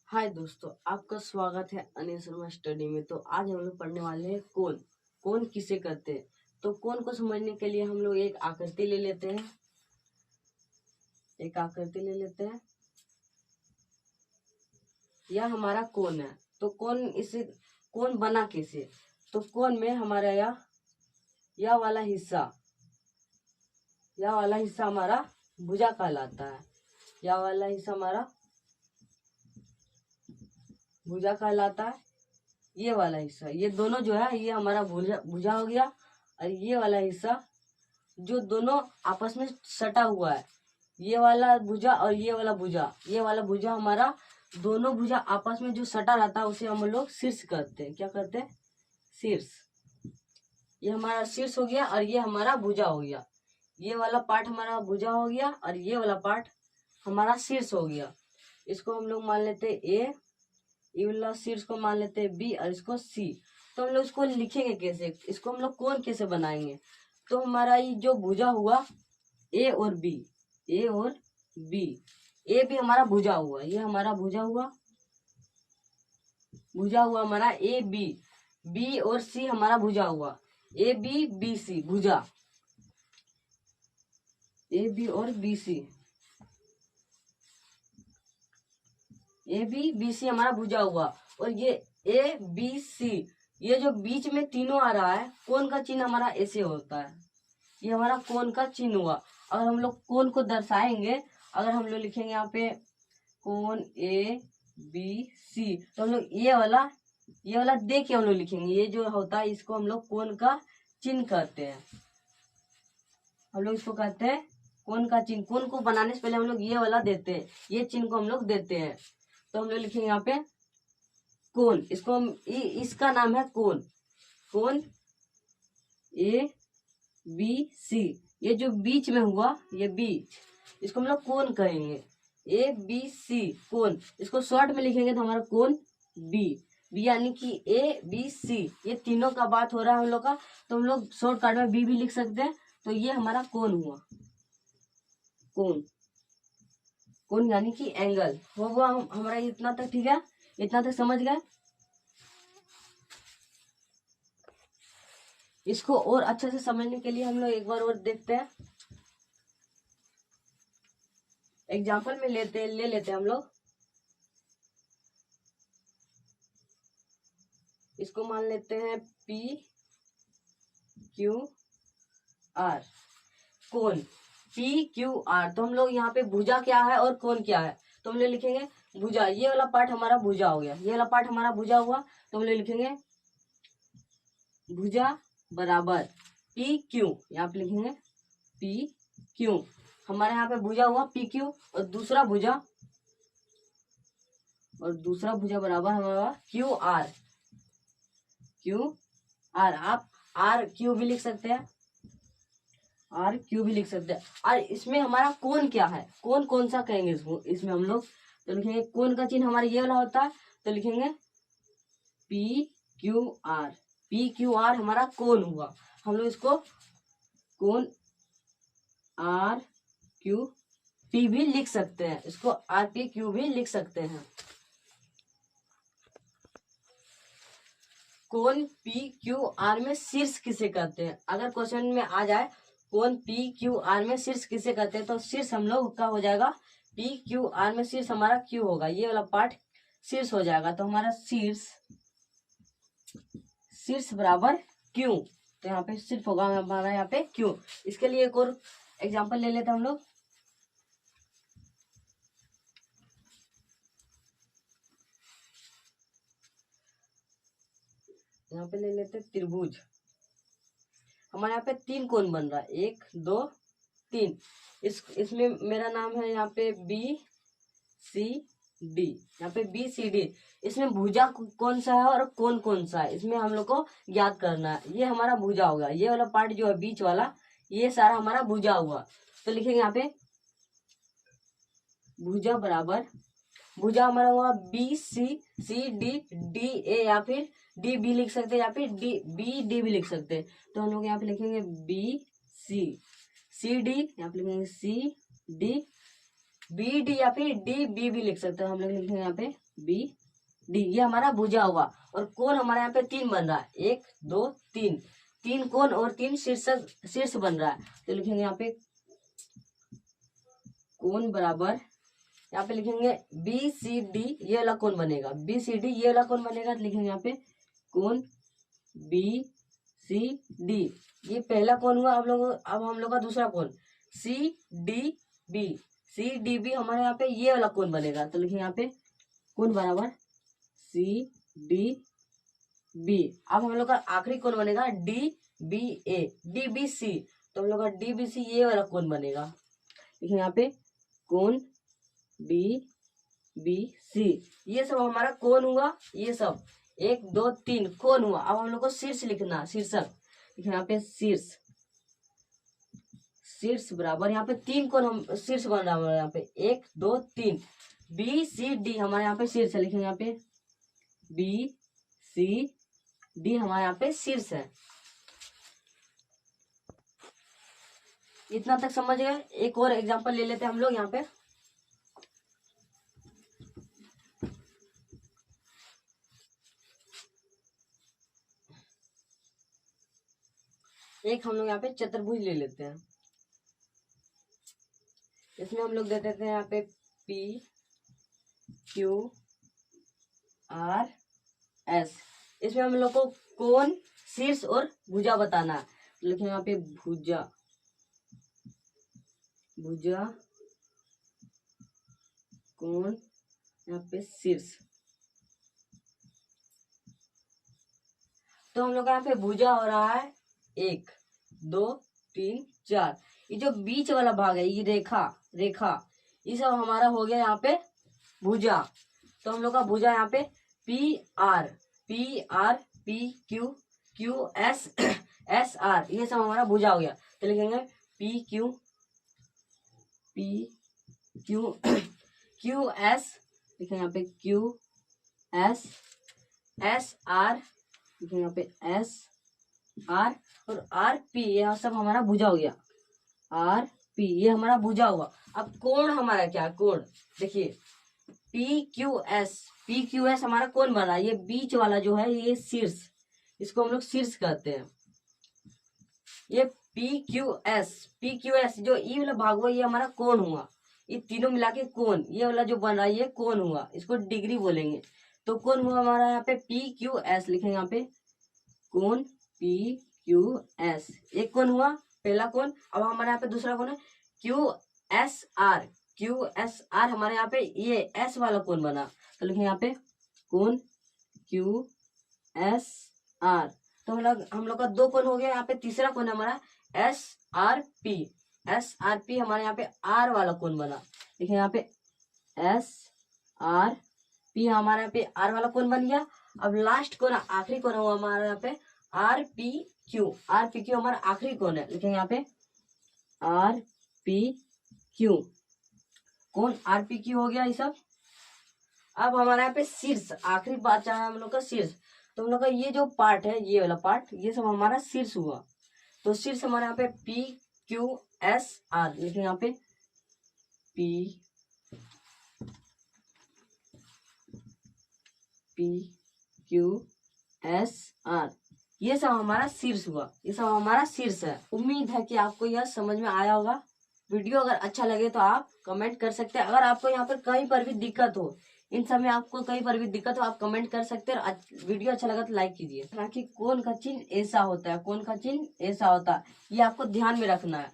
हाय दोस्तों, आपका स्वागत है अनिल शर्मा स्टडी में। तो आज हम लोग पढ़ने वाले हैं कौन कौन किसे कहते हैं। तो कौन को समझने के लिए हम लोग एक आकृति ले लेते हैं। यह हमारा कौन है। तो कौन इसे कौन बना कैसे। तो कौन में हमारा यह वाला हिस्सा हमारा भुजा कहलाता है। यह वाला हिस्सा हमारा भुजा कहलाता है। ये वाला हिस्सा, ये दोनों जो है ये हमारा भुजा हो गया। और ये वाला हिस्सा जो दोनों आपस में सटा हुआ है, ये वाला भुजा और ये वाला भुजा हमारा दोनों भुजा आपस में जो सटा रहता है उसे हम लोग शीर्ष कहते हैं। क्या कहते हैं? शीर्ष। ये हमारा शीर्ष हो गया और ये हमारा भुजा हो गया। ये वाला पार्ट हमारा भुजा हो गया और ये वाला पार्ट हमारा शीर्ष हो गया। इसको हम लोग मान लेते हैं ए, ये वाला शीर्ष को मान लेते हैं बी और इसको सी। तो हम लोग इसको लिखेंगे कैसे, इसको हम लोग कौन कैसे बनाएंगे। तो हमारा ये जो भुजा हुआ ए और बी, ए भी हमारा भुजा हुआ, ये हमारा भुजा हुआ हमारा ए बी और सी हमारा भुजा हुआ ए बी बी सी भुजा, ए बी और B C, A B B C हमारा भुजा हुआ। और ये ए बी सी, ये जो बीच में तीनों आ रहा है, कोण का चिन्ह हमारा ऐसे होता है। ये हमारा कोण का चिन्ह हुआ। अगर हम लोग कोण को दर्शाएंगे, अगर हम लोग लिखेंगे यहाँ पे कोण ए बी सी, तो हम लोग ये वाला देख के हम लोग लिखेंगे। ये जो होता है इसको हम लोग कोण का चिन्ह कहते हैं। हम लोग इसको कहते हैं कोण का चिन्ह। कोण को बनाने से पहले हम लोग ये वाला देते हैं, ये चिन्ह को हम लोग देते हैं। तो हम लोग लिखेंगे यहाँ पे कोण, इसको हम इसका नाम है कोण ए बी सी। ये जो बीच में हुआ, ये बीच, इसको हम लोग कोण कहेंगे। ए बी सी कोण, इसको शॉर्ट में लिखेंगे तो हमारा कोण बी यानी कि ए बी सी, ये तीनों का बात हो रहा है हम लोग का। तो हम लोग शॉर्टकट में बी भी लिख सकते हैं। तो ये हमारा कोण हुआ, कोण यानी कि एंगल होगा। हमारा इतना तक ठीक है, इतना तक समझ गए। इसको और अच्छे से समझने के लिए हम लोग एक बार और देखते हैं। एग्जाम्पल में ले लेते हैं हम लोग। इसको मान लेते हैं पी क्यू आर, कोण पी क्यू आर। तो हम लोग यहाँ पे भुजा क्या है और कोण क्या है, तो हम लोग लिखेंगे भुजा। ये वाला पार्ट हमारा भुजा हो गया, ये वाला पार्ट हमारा भुजा हुआ। तो हम लोग लिखेंगे भुजा बराबर पी क्यू, यहाँ पे लिखेंगे पी क्यू। हमारे यहाँ पे भुजा हुआ पी क्यू और दूसरा भुजा बराबर हमारा क्यू आर। आप आर क्यू भी लिख सकते हैं, और इसमें हमारा कोण क्या है, कोण कौन सा कहेंगे इसमें हम लोग। तो लिखेंगे कोण का चिन्ह हमारा ये वाला होता है। तो लिखेंगे पी क्यू आर हमारा कोण हुआ। हम लोग इसको कोण आर क्यू पी भी लिख सकते हैं, इसको आर पी क्यू भी लिख सकते हैं। कोण पी क्यू आर में शीर्ष किसे कहते हैं। अगर क्वेश्चन में आ जाए कोण पी क्यू आर में शीर्ष किसे कहते हैं, तो शीर्ष हम लोग का हो जाएगा पी क्यू आर में शीर्ष हमारा क्यू होगा, ये वाला पार्ट शीर्ष हो जाएगा। तो हमारा शीर्ष बराबर क्यू, तो यहाँ पे सिर्फ होगा हमारा यहाँ पे क्यू। इसके लिए एक और एग्जाम्पल ले लेते हैं हम लोग। यहाँ पे ले लेते त्रिभुज। हमारे यहाँ पे 3 कोण बन रहा है, 1 2 3। इसमें मेरा नाम है यहाँ पे बी सी डी, यहाँ पे बी सी डी। इसमें भुजा कौन सा है और कोण कौन सा है, इसमें हम लोग को याद करना है। ये हमारा भुजा होगा, ये वाला पार्ट जो है बीच वाला, ये सारा हमारा भुजा हुआ। तो लिखेंगे यहाँ पे भुजा बराबर, भुजा हमारा हुआ बी सी डी ए, या फिर डी बी लिख सकते हैं, या फिर बी डी भी लिख सकते हैं। तो हम लोग यहाँ पे लिखेंगे बी सी डी, यहाँ पे लिखेंगे सी डी बी डी या फिर डी बी भी लिख सकते हैं, हम लोग लिखेंगे यहाँ पे बी डी। ये हमारा भुजा हुआ। और कोण हमारे यहाँ पे 3 बन रहा है, 1 2 3, 3 कोण और 3 शीर्ष बन रहा है। तो लिखेंगे यहाँ पे कोण बराबर, यहाँ पे लिखेंगे बी सी डी, ये वाला कोण बनेगा, बी सी डी ये वाला कोण बनेगा। तो लिखेंगे यहाँ पे कोण बी सी डी, ये पहला कोण हुआ। अब हम लोग का दूसरा कोण C D B, C D B हमारे यहाँ पे ये वाला कोण बनेगा। तो लिखेंगे यहाँ पे कोण बराबर सी डी बी। अब हम लोग का आखिरी कोण बनेगा डी बी ए, डी बी सी। तो हम लोग का डी बी सी ये वाला कोण बनेगा। लिखेंगे यहाँ पे कोण डी बी सी। ये सब हमारा कोण हुआ, ये सब 1 2 3 कोण हुआ। अब हम लोग को शीर्ष लिखना, शीर्षक लिखेंगे यहाँ पे शीर्ष, शीर्ष बराबर यहाँ पे 3 कोण हम शीर्ष बन रहा है यहाँ पे 1 2 3, बी सी डी हमारे यहाँ पे शीर्ष है। लिखेंगे यहाँ पे बी सी डी हमारे यहाँ पे शीर्ष है। इतना तक समझ गए। एक और एग्जांपल ले लेते हैं हम लोग यहाँ पे। एक हम लोग यहाँ पे चतुर्भुज ले लेते हैं। इसमें हम लोग दे देते हैं यहाँ पे पी क्यू आर एस। इसमें हम लोग को कोण, शीर्ष और भुजा बताना है। लिखें यहाँ पे भुजा, भुजा कोण, यहाँ पे शीर्ष। तो हम लोग यहाँ पे भुजा हो रहा है 1 2 3 4। ये जो बीच वाला भाग है, ये रेखा रेखा, ये सब हमारा हो गया यहाँ पे भुजा। तो हम लोग का भुजा यहाँ पे P R P Q Q S S R, ये सब हमारा भुजा हो गया। तो लिखेंगे पी क्यू क्यू एस, लिखेंगे यहाँ पे क्यू एस एस आर, लिखेंगे यहाँ पे एस आर और आर पी, यह सब हमारा भुजा हो गया। आर पी ये हमारा भुजा हुआ। अब कोण हमारा क्या है, कोण देखिए पी क्यू एस हमारा कोण बन रहा है। ये बीच वाला जो है ये शीर्ष, इसको हम लोग शीर्ष कहते हैं। ये पी क्यू एस जो ई वाला भाग हुआ ये हमारा कोण हुआ। ये तीनों मिला के कोण, ये वाला जो बन रहा है ये कोण हुआ, इसको डिग्री बोलेंगे। तो कोण हुआ हमारा यहाँ पे पी क्यू एस, लिखेंगे यहाँ पे कोण पी क्यू एस, एक कोण हुआ पहला कोण। अब हमारे यहाँ पे दूसरा कोण है क्यू एस आर हमारे यहाँ पे ये एस वाला कोण बना। तो लिखेंगे यहाँ पे कोण क्यू एस आर। तो हम लोग का 2 कोण हो गया। यहाँ पे तीसरा कोण है हमारा एस आर पी हमारे यहाँ पे आर वाला कोण बना। लिखेंगे यहाँ पे एस आर पी हमारे यहाँ पे आर वाला कोण बन गया। अब लास्ट कोण, आखिरी कोण हुआ हमारे यहाँ पे आर पी क्यू हमारा आखिरी कोण है। लिखेंगे यहाँ पे आर पी क्यू, कोण आर पी क्यू हो गया ये सब। अब हमारे यहाँ पे शीर्ष, आखिरी बात चाहे हम लोग का शीर्ष। तो हम लोग का ये जो पार्ट है, ये वाला पार्ट, ये सब हमारा शीर्ष हुआ। तो शीर्ष हमारे यहाँ पे पी क्यू एस आर, लिखेंगे यहाँ पे पी क्यू एस आर, ये सब हमारा शीर्ष हुआ, ये सब हमारा शीर्ष है। उम्मीद है कि आपको यह समझ में आया होगा। वीडियो अगर अच्छा लगे तो आप कमेंट कर सकते हैं। अगर आपको यहाँ पर कहीं पर भी दिक्कत हो, इन सब में आपको कहीं पर भी दिक्कत हो, आप कमेंट कर सकते हैं। और वीडियो अच्छा लगा तो लाइक कीजिए। ताकि कोण का चिन्ह ऐसा होता है, कोण का चिन्ह ऐसा होता है, ये आपको ध्यान में रखना है।